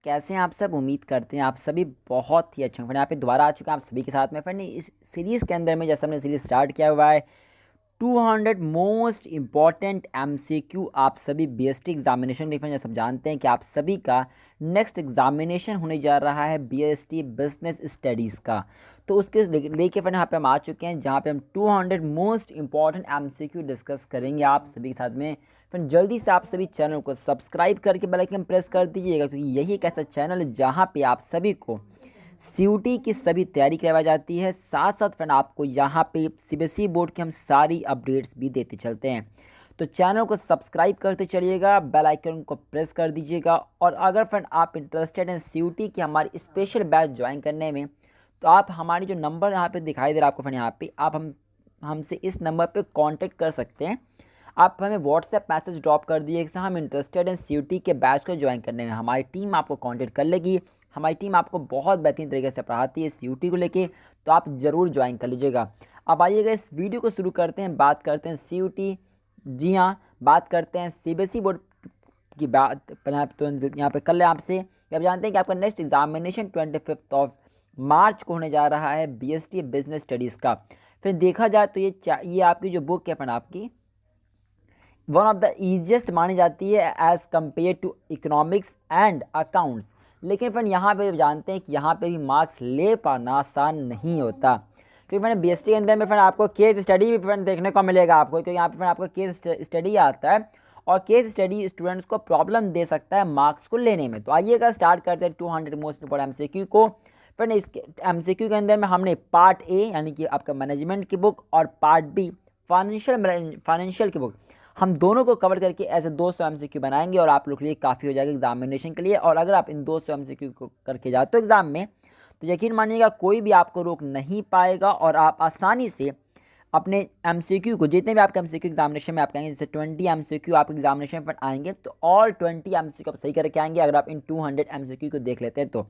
कैसे हैं आप सब। उम्मीद करते हैं आप सभी बहुत ही अच्छे होंगे। यहाँ पे दोबारा आ चुके हैं आप सभी के साथ में फ्रेंड। इस सीरीज़ के अंदर में जैसे हमने सीरीज स्टार्ट किया हुआ है 200 मोस्ट इम्पॉर्टेंट एमसीक्यू आप सभी बीएसटी एग्जामिनेशन के लिए सब जानते हैं कि आप सभी का नेक्स्ट एग्जामिनेशन होने जा रहा है बीएसटी बिजनेस स्टडीज़ का। तो उसके लेके फिर यहाँ पे हम आ चुके हैं जहाँ पे हम 200 मोस्ट इम्पॉर्टेंट एमसीक्यू डिस्कस करेंगे आप सभी के साथ में। फिर जल्दी से आप सभी चैनल को सब्सक्राइब करके बेल आइकन प्रेस कर दीजिएगा, क्योंकि यही एक ऐसा चैनल है जहाँ पे आप सभी को सीयूटी की सभी तैयारी करवाई जाती है। साथ साथ फ्रेंड आपको यहाँ पे सीबीएसई बोर्ड की हम सारी अपडेट्स भी देते चलते हैं। तो चैनल को सब्सक्राइब करते चलिएगा, बेल आइकन को प्रेस कर दीजिएगा। और अगर फ्रेंड आप इंटरेस्टेड हैं सीयूटी की हमारी स्पेशल बैच ज्वाइन करने में, तो आप हमारी जो नंबर यहाँ पे दिखाई दे रहा है आपको फ्रेंड, यहाँ पे आप हमसे इस नंबर पे कांटेक्ट कर सकते हैं। आप हमें व्हाट्सएप मैसेज ड्रॉप कर दिए कि हम इंटरेस्टेड हैं सीयूटी के बैच को ज्वाइन करने में। हमारी टीम आपको कांटेक्ट कर लेगी। हमारी टीम आपको बहुत बेहतरीन तरीके से पढ़ाती है सीयूटी को लेके, तो आप ज़रूर ज्वाइन कर लीजिएगा। अब आइएगा इस वीडियो को शुरू करते हैं, बात करते हैं सीयूटी। जी हाँ, बात करते हैं सीबीएसई बोर्ड की बात। तो यहाँ पे कर ले आपसे आप जानते हैं कि आपका नेक्स्ट एग्जामिनेशन 25 मार्च को होने जा रहा है बीएसटी बिजनेस स्टडीज़ का। फिर देखा जाए तो ये आपकी जो बुक है फ्रेंड आपकी वन ऑफ द ईजिएस्ट मानी जाती है as compare to economics and accounts. लेकिन फ्रेंड यहाँ पे जानते हैं कि यहाँ पे भी मार्क्स ले पाना आसान नहीं होता, क्योंकि मैंने बीएसटी के अंदर में फ्रेंड आपको केस स्टडी भी फ्रेंड देखने को मिलेगा आपको, क्योंकि यहाँ पे फ्रेंड आपको केस स्टडी आता है और केस स्टडी स्टूडेंट्स को प्रॉब्लम दे सकता है मार्क्स को लेने में। तो आइएगा स्टार्ट करते हैं 200 मोस्ट इंपॉर्टेंट एमसीक्यू को। फ्रेंड इसके एमसीक्यू के अंदर में हमने पार्ट ए यानी कि आपका मैनेजमेंट की बुक और पार्ट बी फाइनेंशियल की बुक, हम दोनों को कवर करके ऐसे 200 एमसीक्यू बनाएंगे और आप लोग के लिए काफ़ी हो जाएगा एग्जामिनेशन के लिए। और अगर आप इन 200 एमसीक्यू को करके जाते हो एग्जाम में, तो यकीन मानिएगा कोई भी आपको रोक नहीं पाएगा और आप आसानी से अपने एमसीक्यू को, जितने भी आपके एमसीक्यू एग्जामिनेशन में आप कहेंगे, जैसे 20 एमसीक्यू आप एग्जामिनेशन पर आएंगे, तो ऑल 20 एमसीक्यू आप सही करके आएंगे अगर आप इन 200 एमसीक्यू को देख लेते हैं तो।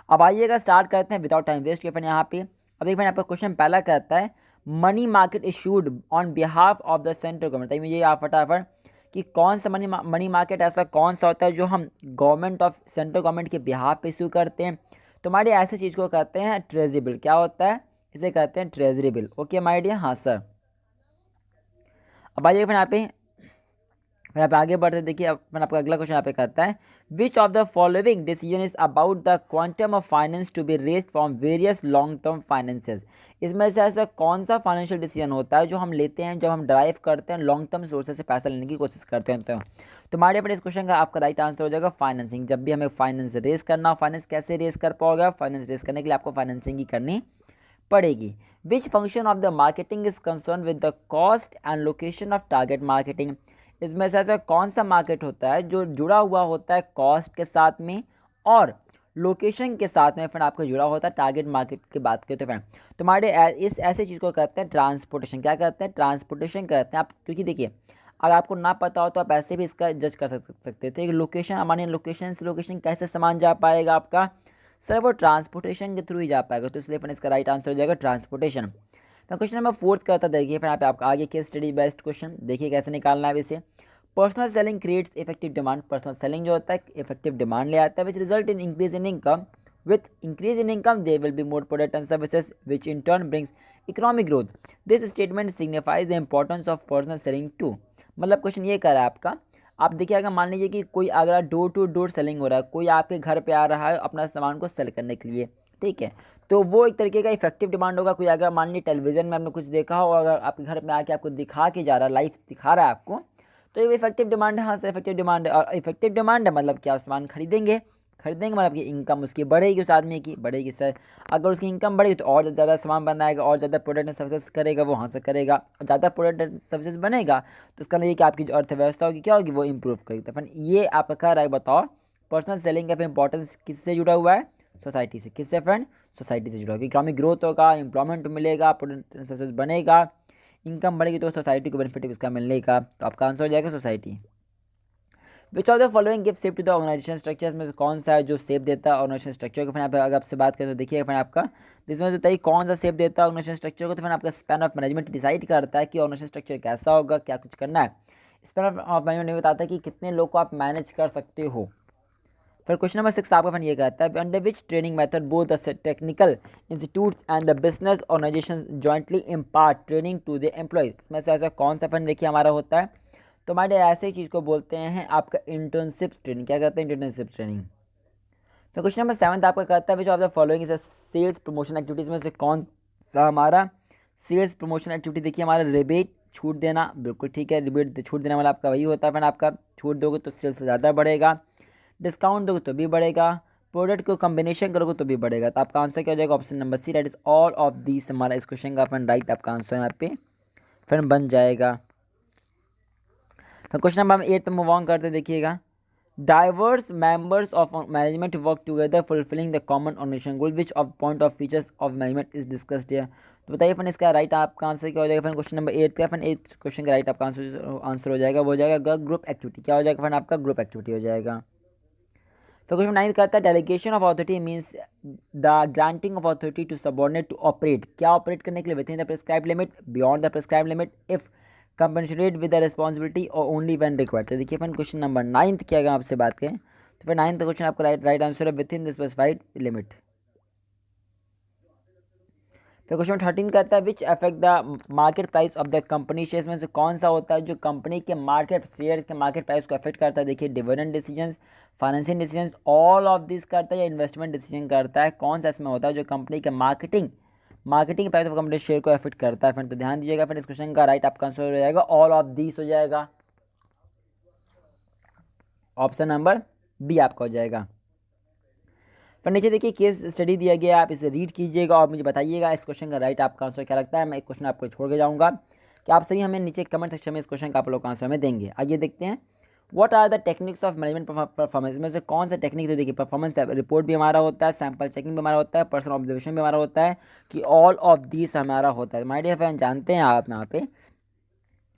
अब आइएगा स्टार्ट करते हैं विदाउट टाइम वेस्ट किए। यहाँ पे अब देखिए आपका क्वेश्चन पहला कहता है money market issued on behalf of the central government. मुझे आप फटाफट कि कौन सा मनी मार्केट ऐसा कौन सा होता है जो हम गवर्नमेंट ऑफ सेंट्रल गवर्नमेंट के बिहाफ पे इशू करते हैं। तो हमारे ऐसी चीज़ को कहते हैं ट्रेजरी बिल। क्या होता है? इसे कहते हैं treasury bill. Okay my dear, हाँ सर। अब आइए फिर यहाँ पे आगे बढ़ते देखिए। अपन आपका अगला क्वेश्चन यहाँ पे कहता है which of the following decision is about the quantum of finance to be raised from various long term finances. इसमें से ऐसा कौन सा फाइनेंशियल डिसीजन होता है जो हम लेते हैं जब हम ड्राइव करते हैं लॉन्ग टर्म सोर्सेज से पैसा लेने की कोशिश करते हैं। तो हमारे अपने इस क्वेश्चन का आपका राइट आंसर हो जाएगा फाइनेंसिंग। जब भी हमें फाइनेंस रेस करना हो, फाइनेंस कैसे रेस कर पाओगे? फाइनेंस रेस करने के लिए आपको फाइनेंसिंग ही करनी पड़ेगी। Which function of the marketing is concern with the cost and location of target marketing. इसमें से ऐसा कौन सा मार्केट होता है जो जुड़ा हुआ होता है कॉस्ट के साथ में और लोकेशन के साथ में? फ्रेंड आपको जुड़ा होता है टारगेट मार्केट की बात करते हैं फ्रेंड। तुम्हारे इस ऐसे चीज़ को कहते हैं ट्रांसपोर्टेशन। क्या कहते हैं? ट्रांसपोर्टेशन कहते हैं आप। क्योंकि देखिए अगर आपको ना पता हो तो आप ऐसे भी इसका जज कर सकते थे कि लोकेशन, हमारे लोकेशन से लोकेशन कैसे सामान जा पाएगा आपका? सर वो ट्रांसपोर्टेशन के थ्रू ही जा पाएगा। तो इसलिए फ्रेंड इसका राइट आंसर हो जाएगा ट्रांसपोर्टेशन। तो क्वेश्चन नंबर 4 करता देखिए फिर यहाँ पे आपका आगे केस स्टडी बेस्ड क्वेश्चन देखिए कैसे निकालना है इसे। Personal selling creates effective demand. Personal selling जो होता है इफेक्टिव डिमांड ले आता है which result in increase in income. With increase in income there will be more product and services which in turn brings economic growth. This statement signifies the importance of personal selling too. मतलब question ये कर रहा है आपका, आप देखिए अगर मान लीजिए कि कोई अगर डोर टू डोर सेलिंग हो रहा है, कोई आपके घर पे आ रहा है अपना सामान को सेल करने के लिए, ठीक है, तो वो एक तरीके का इफेक्टिव डिमांड होगा। कोई अगर मान लीजिए टेलीविजन में आपने कुछ देखा हो, अगर आपके घर में आके आपको दिखा के जा रहा है, लाइव दिखा रहा है आपको, तो ये इफेक्टिव डिमांड है। हाँ सर इफेक्टिव डिमांड है। और इफेक्टिव डिमांड है मतलब क्या? सामान खरीदेंगे मतलब कि इनकम उसकी बढ़ेगी, उस आदमी की बढ़ेगी सर। अगर उसकी इनकम बढ़ेगी तो और ज़्यादा सामान बनाएगा और ज़्यादा प्रोडक्ट एंड सर्विसेज करेगा, वो वहाँ से करेगा। और ज़्यादा प्रोडक्ट एंड सर्विसेज बनेगा तो उसका मतलब ये कि आपकी जो अर्थव्यवस्था होगी क्या होगी? वो इंप्रूव करेगी। तो फिर ये आपका कह रहा है, बताओ पर्सनल सेलिंग का फिर इंपॉर्टेंस किससे जुड़ा हुआ है? सोसाइटी से। किससे फ्रेंड? सोसाइटी से जुड़ा होगा। इकोनॉमिक ग्रोथ होगा, एम्प्लॉयमेंट मिलेगा, प्रोडक्ट एंड सर्विसेज बनेगा, इनकम बढ़ेगी तो सोसाइटी को बेनिफिट इसका मिलने का। तो आपका आंसर हो जाएगा society. Which of the following give shape to the organisation structure. में कौन सा है जो शेप देता है ऑर्गेनाइजेशन स्ट्रक्चर को? फिर अगर आपसे बात करें तो देखिए फिर आपका जिसमें से बताइए कौन सा शेप देता है ऑर्गेनाइजेशन स्ट्रक्चर को? तो फिर आपका स्पैन ऑफ मैनेजमेंट डिसाइड करता है कि ऑर्गेनाइजेशन स्ट्रक्चर कैसा होगा, क्या कुछ करना है। स्पैन ऑफ मैनेजमेंट नहीं बताता कि कितने लोग को आप मैनेज कर सकते हो। फिर क्वेश्चन नंबर 6 आपका फन ये कहता है under which training method both the technical institutes and the business organisation jointly impart training to the employees. इसमें से ऐसा कौन सा फंड देखिए हमारा होता है, तो हमारे ऐसे ही चीज़ को बोलते हैं आपका इंटर्नशिप ट्रेनिंग। क्या कहते हैं? Internship training. तो क्वेश्चन नंबर 7 आपका कहता है which of the following is sales promotion activities में से कौन सा हमारा सेल्स प्रमोशन एक्टिविटी देखिए हमारा रिबेट छूट देना। बिल्कुल ठीक है, रिबेट छूट देने वाला आपका वही होता है। फिर आपका छूट दोगे तो सेल्स ज़्यादा बढ़ेगा, डिस्काउंट दोगे तो भी बढ़ेगा, प्रोडक्ट को कॉम्बिनेशन करोगे तो भी बढ़ेगा। तो आपका आंसर क्या हो जाएगा? Option number C, that is all of this हमारा इस क्वेश्चन का फिर राइट आपका आंसर यहाँ पे फिर बन जाएगा। तो क्वेश्चन नंबर हम 8 पे मूव ऑन करते देखिएगा। Diverse members of management work together fulfilling the common organisation goal which of point of features of management is discussed here. तो बताइए फिर इसका राइट आपका आंसर क्या हो जाएगा? फिर क्वेश्चन नंबर 8 का फिर 8 क्वेश्चन का राइट आपका आंसर हो जाएगा, वो हो जाएगा ग्रुप एक्टिविटी। क्या हो जाएगा? फिर आपका ग्रुप एक्टिविटी हो जाएगा। तो क्वेश्चन 9 कहता है delegation of authority means the granting of authority to subordinate to operate. क्या ऑपरेट करने के लिए? Within the prescribe limit, beyond the prescribe limit, if compensated with the responsibility और ओनली व्हेन रिक्वायर्ड। तो देखिए अपन question number 9 क्या अगर आपसे बात करें तो फिर 9 क्वेश्चन आपका राइट आंसर है with in the specified limit. फिर क्वेश्चन 13 कहता है which affect the market price of the company shares में से कौन सा होता है जो कंपनी के मार्केट शेयर्स के मार्केट प्राइस को अफेक्ट करता है? देखिए dividend decisions, financial decisions, all of this करता है या इन्वेस्टमेंट डिसीजन करता है? कौन सा इसमें होता है जो कंपनी के marketing price of company share को अफेक्ट करता है? फिर तो ध्यान दीजिएगा, फिर इस क्वेश्चन का राइट आपका आंसर हो जाएगा ऑल ऑफ दिस हो जाएगा, ऑप्शन नंबर बी आपका हो जाएगा। पर नीचे देखिए केस स्टडी दिया गया है, आप इसे रीड कीजिएगा और मुझे बताइएगा इस क्वेश्चन का राइट आपका आंसर क्या लगता है। मैं एक क्वेश्चन आपको छोड़ के जाऊंगा कि आप सभी हमें नीचे कमेंट सेक्शन में इस क्वेश्चन का आप लोग आंसर में देंगे। आइए देखते हैं what are the techniques of management performance में से कौन सा टेक्निक है? देखिए परफॉर्मेंस रिपोर्ट भी हमारा होता है, सैम्पल चेकिंग भी हमारा होता है, पर्सनल ऑब्जर्वेशन भी हमारा होता है, कि ऑल ऑफ दिस हमारा होता है। माय डियर फ्रेंड, जानते हैं आप यहाँ पे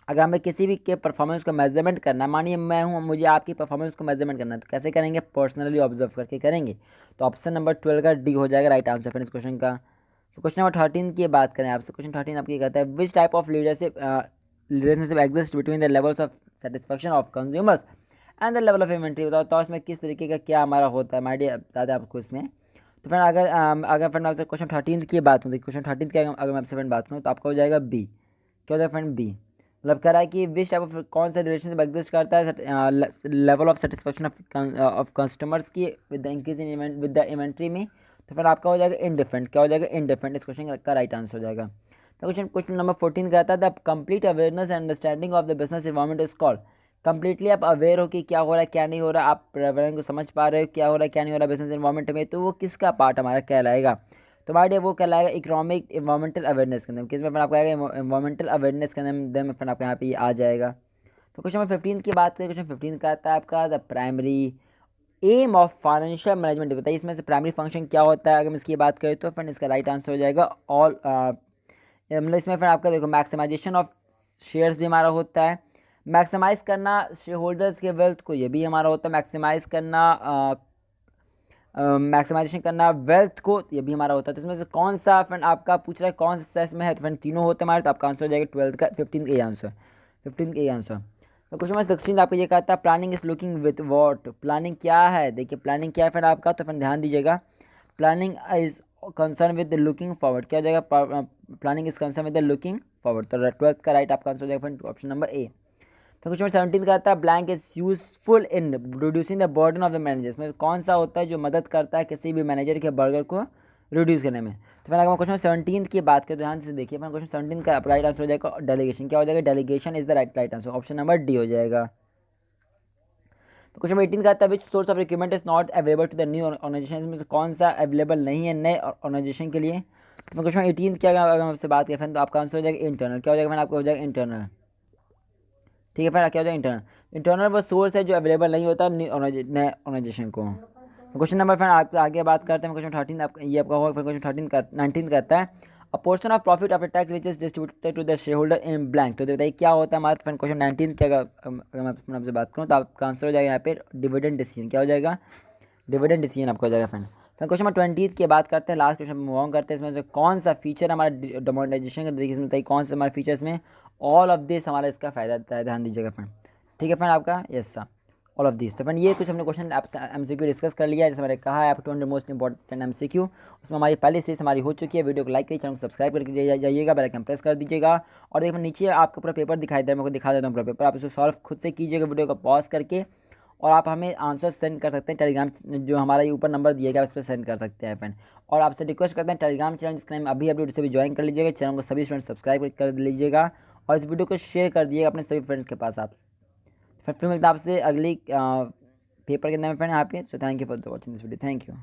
अगर हमें किसी भी के परफॉर्मेंस को मेजरमेंट करना, मानिए मैं हूँ, मुझे आपकी परफॉर्मेंस को मेजरमेंट करना है, तो कैसे करेंगे? पर्सनली ऑब्जर्व करके करेंगे। तो ऑप्शन नंबर 12 का डी हो जाएगा राइट आंसर फिर इस क्वेश्चन का। तो क्वेश्चन नंबर 13 की बात करें आपसे, क्वेश्चन 13 आपकी कहता है which type of leadership relationship exist between the levels of satisfaction of consumers and the level of inventory. बताओ तो इसमें किस तरीके का क्या हमारा होता है? माय डियर बता दें आपको इसमें। तो फिर अगर फ्रेंड आपसे क्वेश्चन 13 की बात करूँ, क्वेश्चन 13 की अगर मैं आपसे फ्रेंड बात करूँ तो आपका हो जाएगा बी। क्या हो जाएगा फ्रेंड? बी। मतलब कह रहा है कि विच टाइप ऑफ कौन सा रिलेशनशिप एग्जिस्ट करता है level of satisfaction of customers की with the increase in with the inventory में। तो फिर आपका हो जाएगा इनडिफरेंट। क्या हो जाएगा? इनडिफरेंट इस क्वेश्चन का राइट आंसर हो जाएगा। तो क्वेश्चन नंबर 14 कहता है the complete awareness and understanding of the business environment is called. Completely आप अवेयर हो कि क्या हो रहा है क्या नहीं हो रहा, आप पर्यावरण को समझ पा रहे हो क्या हो रहा है क्या नहीं हो रहा बिजनेस इन्वायरमेंट में, तो वो किसका पार्ट हमारा कहलाएगा? तो हमारे वो कहलाएगा इकोनॉमिक इन्वायरमेंटल अवेयरनेस के अंदर। किस में फिर आपका आएगा? इन्वायरमेंटल अवेयरनेस के अंदर में फिर आपका यहाँ पे आ जाएगा। तो क्वेश्चन नंबर 15 की बात करें, क्वेश्चन 15 का आता है आपका the primary aim of financial management. बताइए इसमें से प्राइमरी फंक्शन क्या होता है? अगर हम इसकी बात करें तो फिर इसका राइट आंसर हो जाएगा ऑल, मतलब इसमें फिर आपका देखो मैक्सिमाइजेशन ऑफ शेयर्स भी हमारा होता है, मैक्सिमाइज करना शेयर होल्डर्स के वेल्थ को, ये भी हमारा होता है, मैक्सिमाइज करना मैक्सिमाइजेशन करना वेल्थ को, ये भी हमारा होता है। तो इसमें से कौन सा फ्रेंड आपका पूछ रहा है कौन सा सेस में है? तो फ्रेंड तीनों होते हैं हमारे, तो आपका आंसर हो जाएगा 12 का 15 का आंसर, 15 का आंसर। तो क्वेश्चन नंबर 16 आपको ये कहता है planning is looking with what. Planning क्या है? देखिए प्लानिंग क्या है फ्रेंड आपका, तो फ्रेंड ध्यान दीजिएगा, planning is concern with looking forward. क्या हो जाएगा? Planning is concern with looking forward. तो 12 का राइट आपका आंसर हो जाएगा फ्रेंड ऑप्शन नंबर ए। तो क्वेश्चन 17 का आता है blank is useful in reducing the burden of the managers में कौन सा होता है जो मदद करता है किसी भी मैनेजर के बर्डन को रिड्यूस करने में? तो फिर अगर मैं क्वेश्चन 17 की बात करें तो ध्यान से देखिए, फिर क्वेश्चन 17 का राइट आंसर हो जाएगा डेलीगेशन। क्या हो जाएगा? Delegation is the right answer, option number D हो जाएगा। तो क्वेश्चन 18 का आता है which source of recruitment is not available to the new organisation में से कौन सा अवेलेबल नहीं है नए ऑर्गेनाइजेशन के लिए? तो क्वेश्चन 18 की अगर आपसे बात करें तो आपका आंसर हो जाएगा इंटरनल। क्या हो जाएगा? आपको हो जाएगा इंटरनल। ठीक है फिर क्या हो जाएगा? इंटरनल। इंटरनल वो सोर्स है जो अवेलेबल नहीं होता नए ऑर्गेनाइजेशन को। क्वेश्चन नंबर फिर आप आगे बात करते हैं क्वेश्चन 13 ये आपका होगा। फिर क्वेश्चन 13 का 19 का आता है a portion of profit after tax which is distributed to the share holder in blank. तो बताइए क्या होता है हमारा? फिर क्वेश्चन 19 की अगर मैं आपसे बात करूँ तो आपका आंसर हो जाएगा यहाँ पे डिविडेंड डिसीजन। क्या हो जाएगा? डिविडेंड डिसीजन आपका हो जाएगा फ्रेंड। फिर क्वेश्चन नंबर 20 की बात करते हैं, लास्ट क्वेश्चन मूव ऑन करते हैं। इसमें से कौन सा फीचर हमारा डिमोनेटाइजेशन के तरीके से बताइए कौन सा हमारे फीचर्स में ऑल ऑफ दिस हमारा इसका फायदा देता है? ध्यान दीजिएगा फ्रेंड। ठीक है फ्रेंड आपका yes sir all of this. तो फ्रेंड ये कुछ हमने क्वेश्चन MCQ डिस्कस कर लिया है, जैसे मैंने कहा है आप 200 मोस्ट इंपॉर्टेंट MCQ, उसमें हमारी पहली सीरीज हमारी हो चुकी है। वीडियो को लाइक करिए, चैनल को सब्सक्राइब करके जाइएगा, बेल आइकन प्रेस कर दीजिएगा। और देखो नीचे आपको पूरा पेपर दिखाई दे रहा है, मैं को दिखा देता हूँ पूरा पेपर, आप इसे सॉल्व खुद से कीजिएगा वीडियो को पॉज करके। और आप हमें आंसर सेंड कर सकते हैं टेलीग्राम, जो हमारा ये ऊपर नंबर दिएगा उस पर सेंड कर सकते हैं फ्रेंड। और आपसे रिक्वेस्ट करते हैं टेलीग्राम चैनल जिसका नाम अभी उसे भी ज्वाइन कर लीजिएगा, चैनल को सभी स्टूडेंट सब्सक्राइब कर लीजिएगा और इस वीडियो को शेयर कर दिएगा अपने सभी फ्रेंड्स के पास। आप फिर मिलता है आपसे अगली पेपर के अंदर में फ्रेंड यहाँ पे। So thank you for the watching this video, thank you.